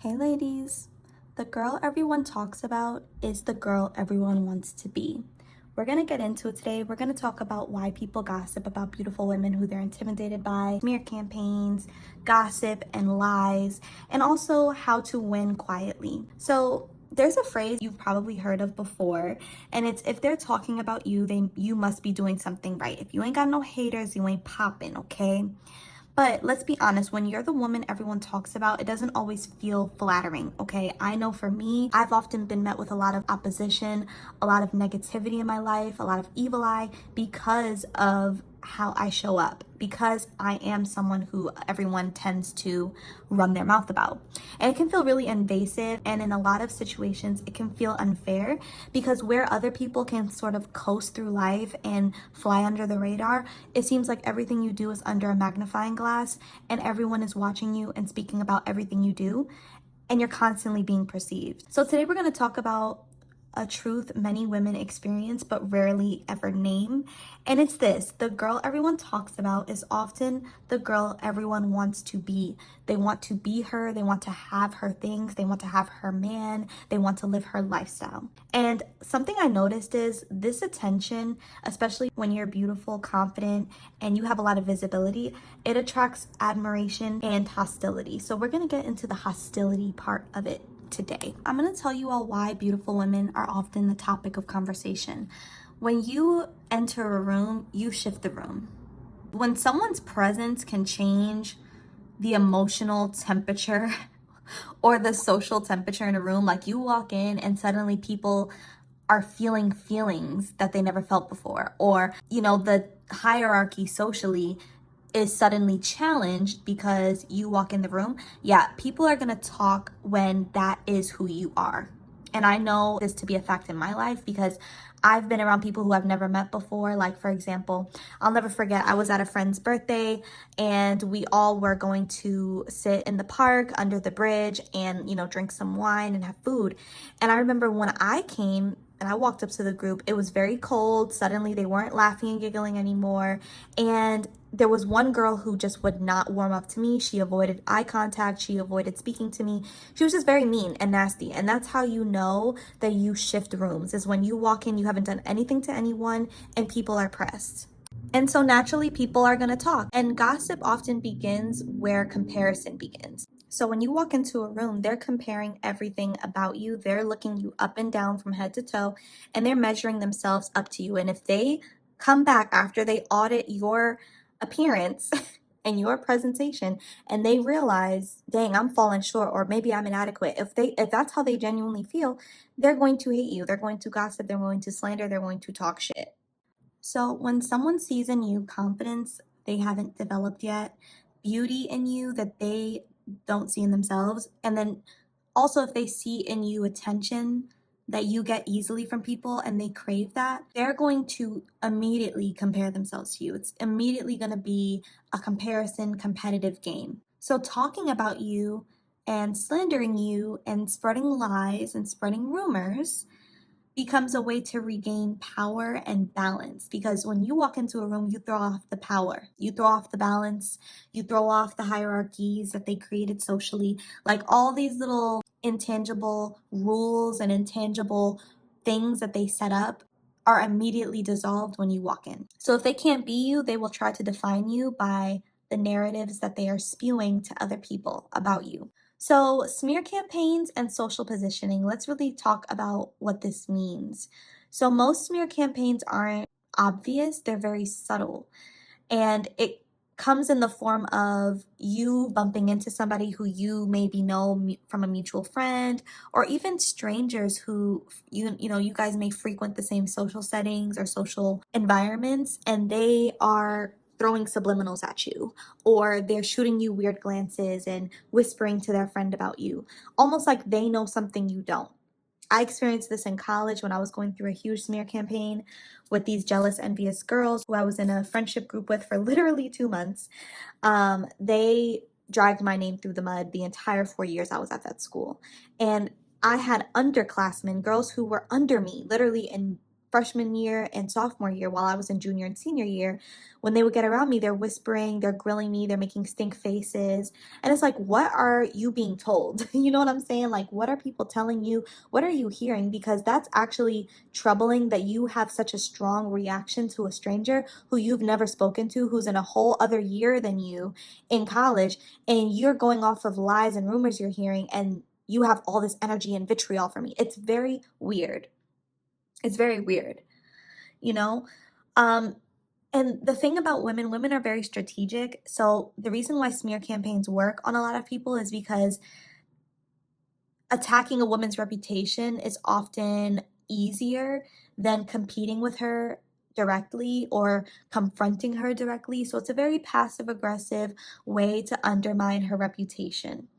Hey ladies, the girl everyone talks about is the girl everyone wants to be. We're gonna get into it today. We're gonna talk about why people gossip about beautiful women who they're intimidated by, smear campaigns, gossip and lies, and also how to win quietly. So there's a phrase you've probably heard of before, and it's if they're talking about you, then you must be doing something right. If you ain't got no haters, you ain't popping, okay? But let's be honest, when you're the woman everyone talks about, it doesn't always feel flattering, okay? I know for me, I've often been met with a lot of opposition, a lot of negativity in my life, a lot of evil eye because of how I show up, because I am someone who everyone tends to run their mouth about. And it can feel really invasive, and in a lot of situations, it can feel unfair because where other people can sort of coast through life and fly under the radar, it seems like everything you do is under a magnifying glass and everyone is watching you and speaking about everything you do, and you're constantly being perceived. So today we're going to talk about a truth many women experience but rarely ever name. And it's this: the girl everyone talks about is often the girl everyone wants to be. They want to be her, they want to have her things, they want to have her man, they want to live her lifestyle. And something I noticed is this attention, especially when you're beautiful, confident, and you have a lot of visibility, it attracts admiration and hostility. So we're going to get into the hostility part of it today. I'm going to tell you all why beautiful women are often the topic of conversation. When you enter a room, you shift the room. When someone's presence can change the emotional temperature or the social temperature in a room, like you walk in and suddenly people are feeling feelings that they never felt before, or the hierarchy socially is suddenly challenged because you walk in the room. Yeah, people are gonna talk when that is who you are. And I know this to be a fact in my life because I've been around people who I've never met before. Like, for example, I'll never forget, I was at a friend's birthday and we all were going to sit in the park under the bridge and, drink some wine and have food. And I remember when I came and I walked up to the group, it was very cold. Suddenly they weren't laughing and giggling anymore. And there was one girl who just would not warm up to me. She avoided eye contact. She avoided speaking to me. She was just very mean and nasty. And that's how you know that you shift rooms, is when you walk in, you haven't done anything to anyone and people are pressed. And so naturally, people are going to talk. And gossip often begins where comparison begins. So when you walk into a room, they're comparing everything about you. They're looking you up and down from head to toe, and they're measuring themselves up to you. And if they come back after they audit your appearance and your presentation and they realize, dang, I'm falling short, or maybe I'm inadequate, if that's how they genuinely feel, they're going to hate you. They're going to gossip, they're going to slander, they're going to talk shit. So when someone sees in you confidence they haven't developed yet, beauty in you that they don't see in themselves, and then also if they see in you attention that you get easily from people and they crave that, they're going to immediately compare themselves to you. It's immediately going to be a comparison, competitive game. So talking about you and slandering you and spreading lies and spreading rumors becomes a way to regain power and balance, because when you walk into a room, you throw off the power, you throw off the balance, you throw off the hierarchies that they created socially. Like, all these little intangible rules and intangible things that they set up are immediately dissolved when you walk in. So if they can't be you, they will try to define you by the narratives that they are spewing to other people about you. So, smear campaigns and social positioning, let's really talk about what this means. So, most smear campaigns aren't obvious, they're very subtle. And it comes in the form of you bumping into somebody who you maybe know from a mutual friend, or even strangers who you guys may frequent the same social settings or social environments, and they are throwing subliminals at you, or they're shooting you weird glances and whispering to their friend about you, almost like they know something you don't. I experienced this in college when I was going through a huge smear campaign with these jealous, envious girls who I was in a friendship group with for literally 2 months. They dragged my name through the mud the entire 4 years I was at that school. And I had underclassmen, girls who were under me, literally in freshman year and sophomore year while I was in junior and senior year. When they would get around me, they're whispering, they're grilling me, they're making stink faces. And it's like, what are you being told? You know what I'm saying? Like, what are people telling you? What are you hearing? Because that's actually troubling that you have such a strong reaction to a stranger who you've never spoken to, who's in a whole other year than you in college, and you're going off of lies and rumors you're hearing, and you have all this energy and vitriol for me. It's very weird. It's very weird, you know? Um, and the thing about women, women are very strategic. So the reason why smear campaigns work on a lot of people is because attacking a woman's reputation is often easier than competing with her directly or confronting her directly. So it's a very passive aggressive way to undermine her reputation.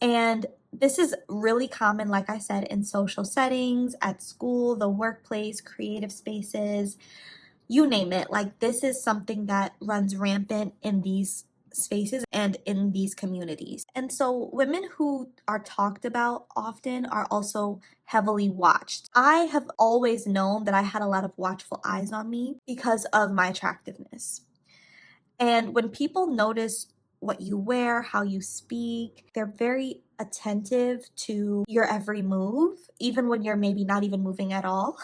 And this is really common, like I said, in social settings, at school, the workplace, creative spaces, you name it. Like, this is something that runs rampant in these spaces and in these communities. And so women who are talked about often are also heavily watched. I have always known that I had a lot of watchful eyes on me because of my attractiveness. And when people notice what you wear, how you speak, they're very attentive to your every move, even when you're maybe not even moving at all.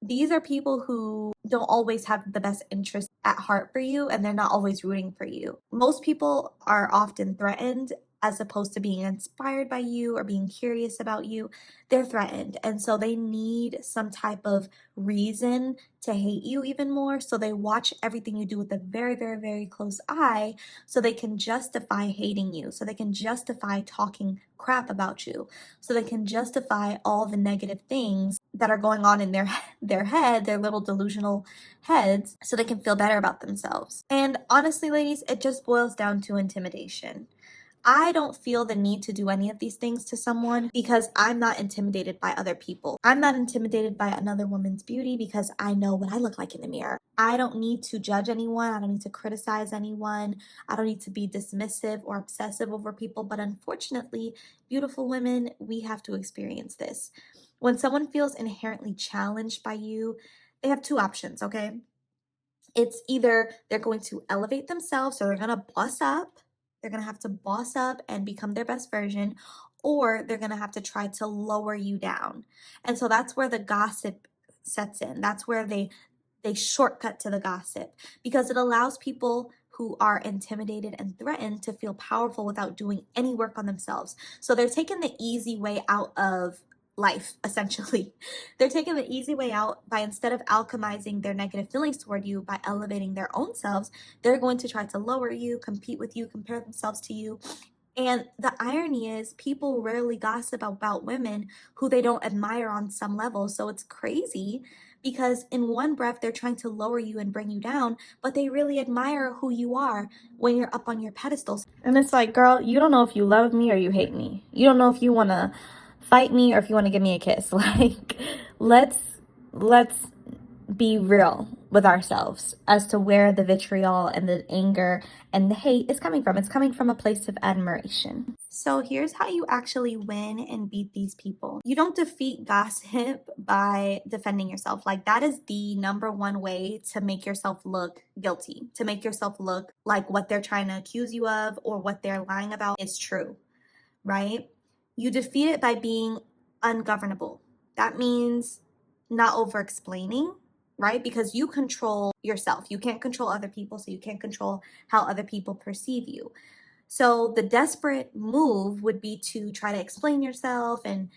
These are people who don't always have the best interest at heart for you, and they're not always rooting for you. Most people are often threatened as opposed to being inspired by you or being curious about you. They're threatened. And so they need some type of reason to hate you even more. So they watch everything you do with a very, very, very close eye so they can justify hating you, so they can justify talking crap about you, so they can justify all the negative things that are going on in their head, their little delusional heads, so they can feel better about themselves. And honestly, ladies, it just boils down to intimidation. I don't feel the need to do any of these things to someone because I'm not intimidated by other people. I'm not intimidated by another woman's beauty because I know what I look like in the mirror. I don't need to judge anyone. I don't need to criticize anyone. I don't need to be dismissive or obsessive over people. But unfortunately, beautiful women, we have to experience this. When someone feels inherently challenged by you, they have two options, okay? It's either they're going to elevate themselves, so they're going to boss up. They're going to have to boss up and become their best version, or they're going to have to try to lower you down. And so that's where the gossip sets in. That's where they shortcut to the gossip because it allows people who are intimidated and threatened to feel powerful without doing any work on themselves. So they're taking the easy way out of life, essentially. They're taking the easy way out by, instead of alchemizing their negative feelings toward you by elevating their own selves, they're going to try to lower you, compete with you, compare themselves to you. And the irony is, people rarely gossip about women who they don't admire on some level. So it's crazy because in one breath, they're trying to lower you and bring you down, but they really admire who you are when you're up on your pedestals. And it's like, girl, you don't know if you love me or you hate me. You don't know if you want to fight me or if you want to give me a kiss. Like, let's be real with ourselves as to where the vitriol and the anger and the hate is coming from. It's coming from a place of admiration. So here's how you actually win and beat these people. You don't defeat gossip by defending yourself. Like, that is the number one way to make yourself look guilty, to make yourself look like what they're trying to accuse you of or what they're lying about is true, right? You defeat it by being ungovernable. That means not over explaining, right? Because you control yourself. You can't control other people, so you can't control how other people perceive you. So the desperate move would be to try to explain yourself and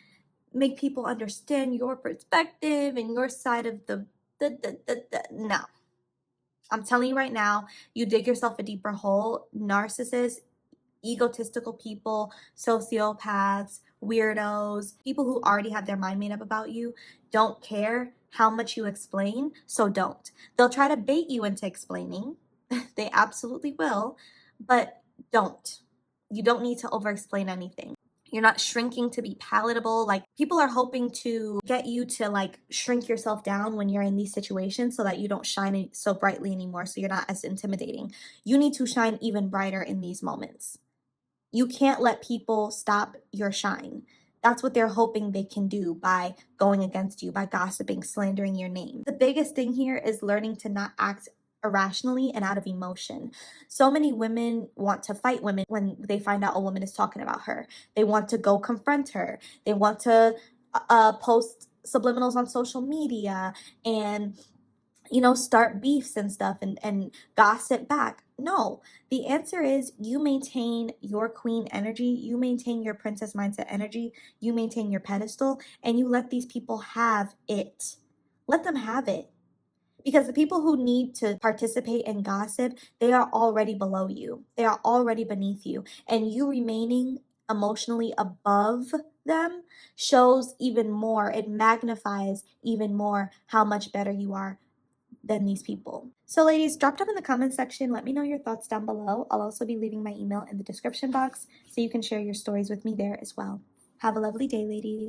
make people understand your perspective and your side of no. I'm telling you right now, you dig yourself a deeper hole. Narcissists, egotistical people, sociopaths, weirdos, people who already have their mind made up about you, don't care how much you explain, so don't. They'll try to bait you into explaining. They absolutely will, but don't. You don't need to over explain anything. You're not shrinking to be palatable. Like, people are hoping to get you to like shrink yourself down when you're in these situations so that you don't shine so brightly anymore, so you're not as intimidating. You need to shine even brighter in these moments. You can't let people stop your shine. That's what they're hoping they can do by going against you, by gossiping, slandering your name. The biggest thing here is learning to not act irrationally and out of emotion. So many women want to fight women when they find out a woman is talking about her. They want to go confront her. They want to post subliminals on social media and start beefs and stuff and gossip back. No, the answer is you maintain your queen energy, you maintain your princess mindset energy, you maintain your pedestal, and you let these people have it. Let them have it. Because the people who need to participate in gossip, they are already below you. They are already beneath you. And you remaining emotionally above them shows even more, it magnifies even more how much better you are than these people. So ladies, drop down in the comment section. Let me know your thoughts down below. I'll also be leaving my email in the description box so you can share your stories with me there as well. Have a lovely day, ladies.